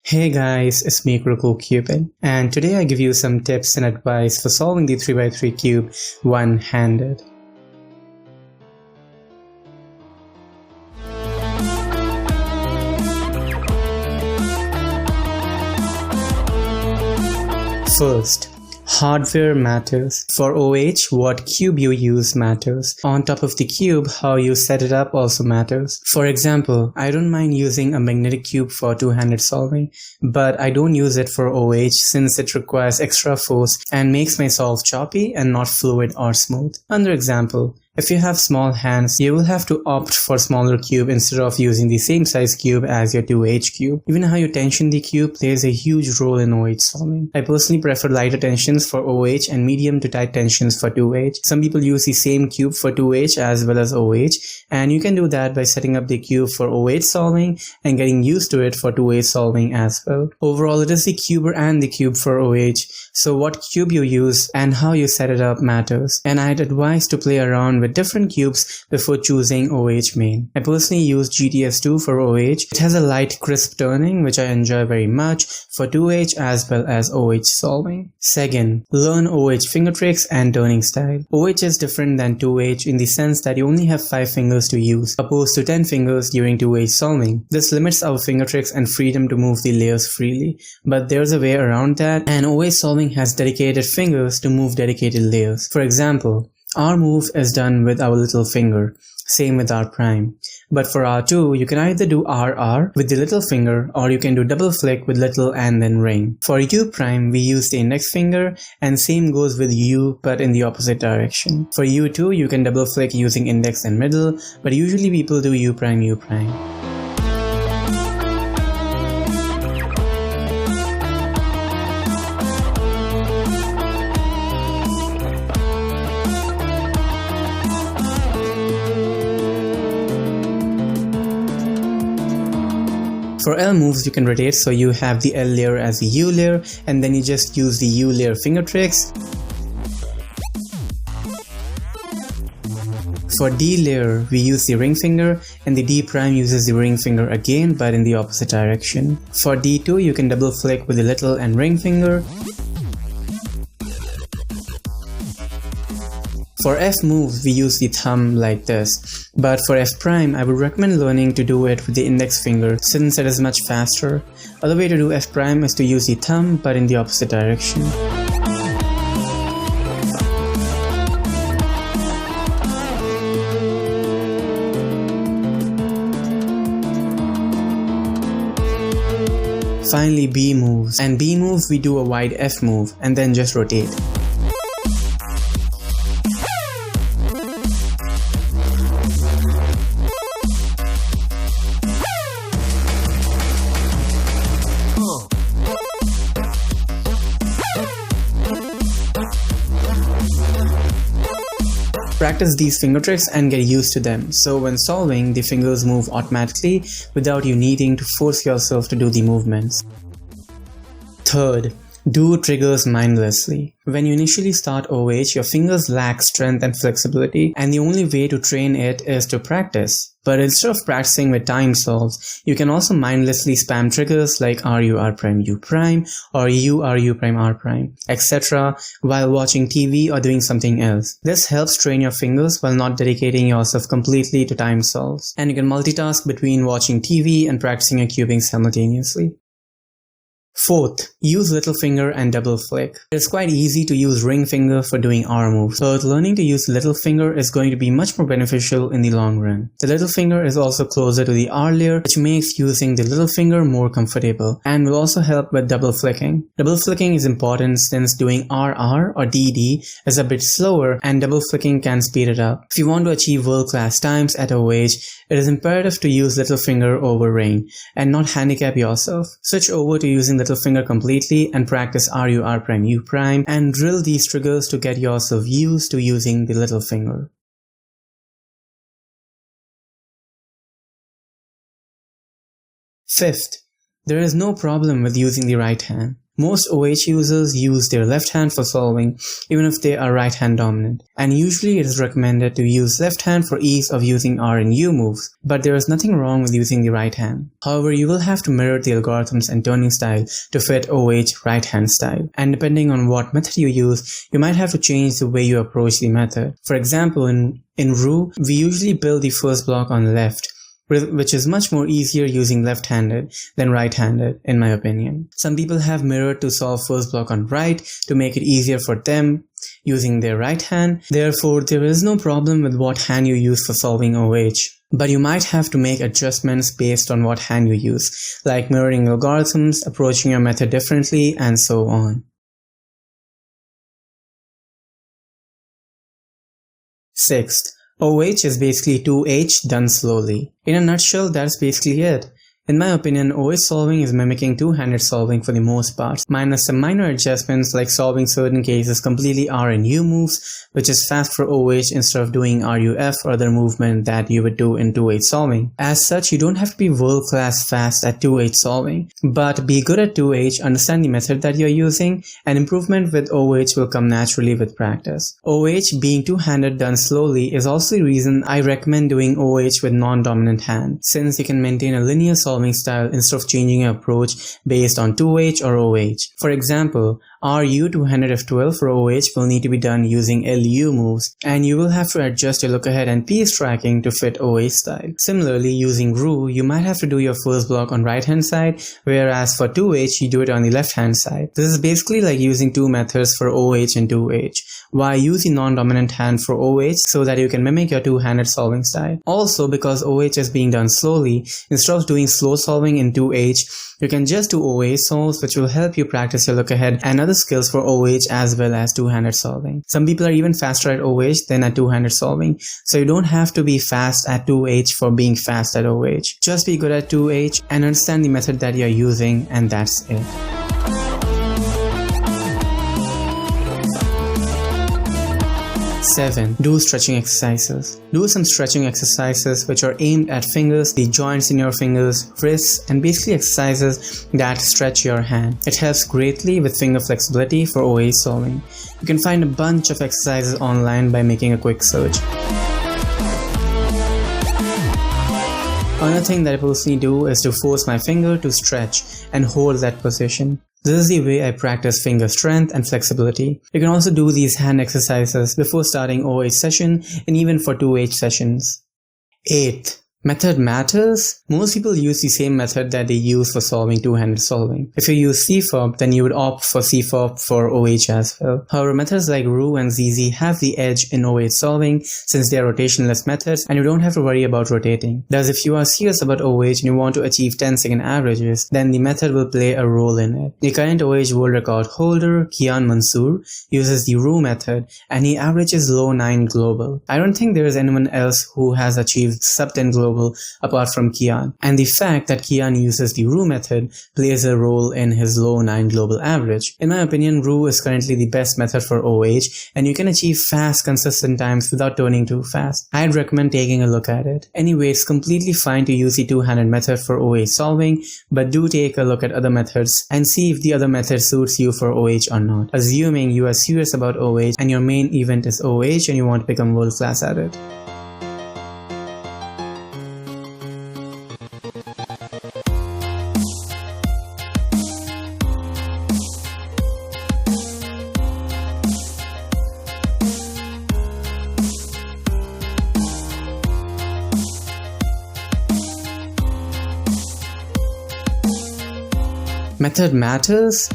Hey guys, it's me CriticalCubing, and today I give you some tips and advice for solving the 3x3 cube one-handed. First, hardware matters. For OH, what cube you use matters. On top of the cube, how you set it up also matters. For example, I don't mind using a magnetic cube for two-handed solving, but I don't use it for OH since it requires extra force and makes my solve choppy and not fluid or smooth. Another example, if you have small hands, you will have to opt for smaller cube instead of using the same size cube as your 2H cube. Even how you tension the cube plays a huge role in OH solving. I personally prefer lighter tensions for OH and medium to tight tensions for 2H. Some people use the same cube for 2H as well as OH, and you can do that by setting up the cube for OH solving and getting used to it for 2H solving as well. Overall, it is the cuber and the cube for OH, so what cube you use and how you set it up matters, and I'd advise to play around with different cubes before choosing OH main. I personally use GTS2 for OH. It has a light crisp turning which I enjoy very much for 2H as well as OH solving. Second, learn OH finger tricks and turning style. OH is different than 2H in the sense that you only have 5 fingers to use opposed to 10 fingers during 2H solving. This limits our finger tricks and freedom to move the layers freely, but there's a way around that, and OH solving has dedicated fingers to move dedicated layers. For example, our move is done with our little finger, same with R prime. But for R2, you can either do RR with the little finger, or you can do double flick with little and then ring. For U prime, we use the index finger, and same goes with U but in the opposite direction. For U2, you can double flick using index and middle, but usually people do U prime, U prime. For L moves, you can rotate, so you have the L layer as the U layer, and then you just use the U layer finger tricks. For D layer, we use the ring finger, and the D prime uses the ring finger again, but in the opposite direction. For D2, you can double flick with the little and ring finger. For F moves, we use the thumb like this, but for F prime, I would recommend learning to do it with the index finger since it is much faster. Other way to do F prime is to use the thumb but in the opposite direction. Finally, B moves, and B moves we do a wide F move and then just rotate. Practice these finger tricks and get used to them, so when solving, the fingers move automatically without you needing to force yourself to do the movements. Third, do triggers mindlessly. When you initially start OH, your fingers lack strength and flexibility, and the only way to train it is to practice. But instead of practicing with time solves, you can also mindlessly spam triggers like RU R prime U prime or U R U prime R prime, etc. while watching TV or doing something else. This helps train your fingers while not dedicating yourself completely to time solves, and you can multitask between watching TV and practicing your cubing simultaneously. Fourth, use little finger and double flick. It's quite easy to use ring finger for doing R moves, but learning to use little finger is going to be much more beneficial in the long run. The little finger is also closer to the R layer, which makes using the little finger more comfortable and will also help with double flicking. Double flicking is important since doing RR or DD is a bit slower and double flicking can speed it up. If you want to achieve world-class times at OH, it is imperative to use little finger over ring and not handicap yourself. Switch over to using little finger completely and practice RU R prime U prime and drill these triggers to get yourself used to using the little finger. Fifth, there is no problem with using the right hand. Most OH users use their left hand for solving, even if they are right hand dominant, and usually it is recommended to use left hand for ease of using R and U moves, but there is nothing wrong with using the right hand. However, you will have to mirror the algorithms and turning style to fit OH right hand style, and depending on what method you use, you might have to change the way you approach the method. For example, in Roux, we usually build the first block on the left, which is much more easier using left-handed than right-handed, in my opinion. Some people have mirrored to solve first block on right to make it easier for them using their right hand. Therefore, there is no problem with what hand you use for solving OH. But you might have to make adjustments based on what hand you use, like mirroring algorithms, approaching your method differently, and so on. Sixth, OH is basically 2H done slowly. In a nutshell, that's basically it. In my opinion, OH solving is mimicking two-handed solving for the most part, minus some minor adjustments like solving certain cases completely R and U moves, which is fast for OH instead of doing RUF or other movement that you would do in 2H solving. As such, you don't have to be world-class fast at 2H solving, but be good at 2H, understand the method that you're using, and improvement with OH will come naturally with practice. OH being two-handed done slowly is also the reason I recommend doing OH with non-dominant hand, since you can maintain a linear solving style instead of changing your approach based on 2H or OH. For example, RU two-handed F12 for OH will need to be done using LU moves, and you will have to adjust your look ahead and piece tracking to fit OH style. Similarly, using Roux, you might have to do your first block on right hand side, whereas for 2H you do it on the left hand side. This is basically like using two methods for OH and 2H. Why use the non-dominant hand for OH so that you can mimic your two-handed solving style. Also, because OH is being done slowly, instead of doing slow solving in 2H, you can just do OH solves, which will help you practice your look ahead and other skills for OH as well as two-handed solving. Some people are even faster at OH than at two-handed solving, so you don't have to be fast at 2H for being fast at OH. Just be good at 2H and understand the method that you're using, and that's it. 7. Do stretching exercises. Do some stretching exercises which are aimed at fingers, the joints in your fingers, wrists, and basically exercises that stretch your hand. It helps greatly with finger flexibility for OH solving. You can find a bunch of exercises online by making a quick search. Another thing that I personally do is to force my finger to stretch and hold that position. This is the way I practice finger strength and flexibility. You can also do these hand exercises before starting OH session and even for 2H sessions. 8. Method matters? Most people use the same method that they use for solving two-handed solving. If you use CFOP, then you would opt for CFOP for OH as well. However, methods like Roux and ZZ have the edge in OH solving since they are rotationless methods and you don't have to worry about rotating. Thus, if you are serious about OH and you want to achieve 10-second averages, then the method will play a role in it. The current OH world record holder, Kian Mansoor, uses the Roux method and he averages low 9 global. I don't think there is anyone else who has achieved sub 10 global apart from Kian, and the fact that Kian uses the Roux method plays a role in his low 9 global average. In my opinion, Roux is currently the best method for OH, and you can achieve fast, consistent times without turning too fast. I'd recommend taking a look at it. Anyway, it's completely fine to use the two-handed method for OH solving, but do take a look at other methods and see if the other method suits you for OH or not, assuming you are serious about OH and your main event is OH and you want to become world-class at it. Method matters?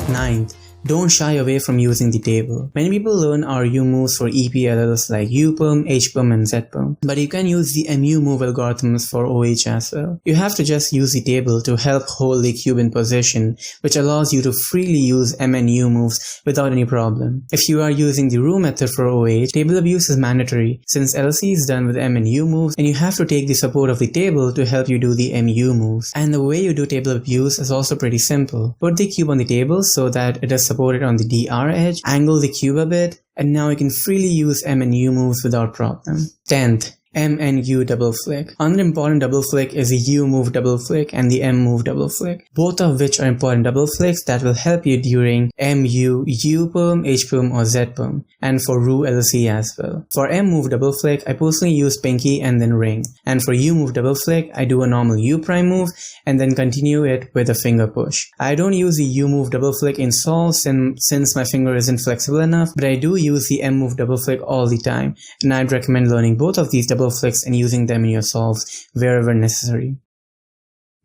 Ninth, Don't shy away from using the table. Many people learn RU moves for EPLLs like UPerm, HPerm and ZPerm, but you can use the MU move algorithms for OH as well. You have to just use the table to help hold the cube in position, which allows you to freely use M and U moves without any problem. If you are using the Roux method for OH, table abuse is mandatory since LC is done with M and U moves, and you have to take the support of the table to help you do the MU moves. And the way you do table abuse is also pretty simple. Put the cube on the table so that it is supported on the DR edge, angle the cube a bit, and now you can freely use M and U moves without problem. 10th, M and U double flick. Another important double flick is the U move double flick and the M move double flick, both of which are important double flicks that will help you during MU, UPerm, HPerm or ZPerm, and for Roux LC as well. For M move double flick, I personally use pinky and then ring, and for U move double flick, I do a normal U prime move and then continue it with a finger push. I don't use the U move double flick in solves since my finger isn't flexible enough, but I do use the M move double flick all the time, and I'd recommend learning both of these double flicks and using them in your solves wherever necessary.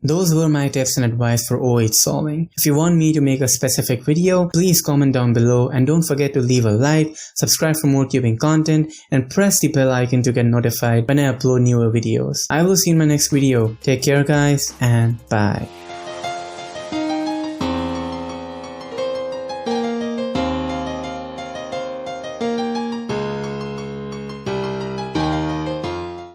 Those were my tips and advice for OH solving. If you want me to make a specific video, please comment down below and don't forget to leave a like, subscribe for more cubing content, and press the bell icon to get notified when I upload newer videos. I will see you in my next video. Take care guys, and bye.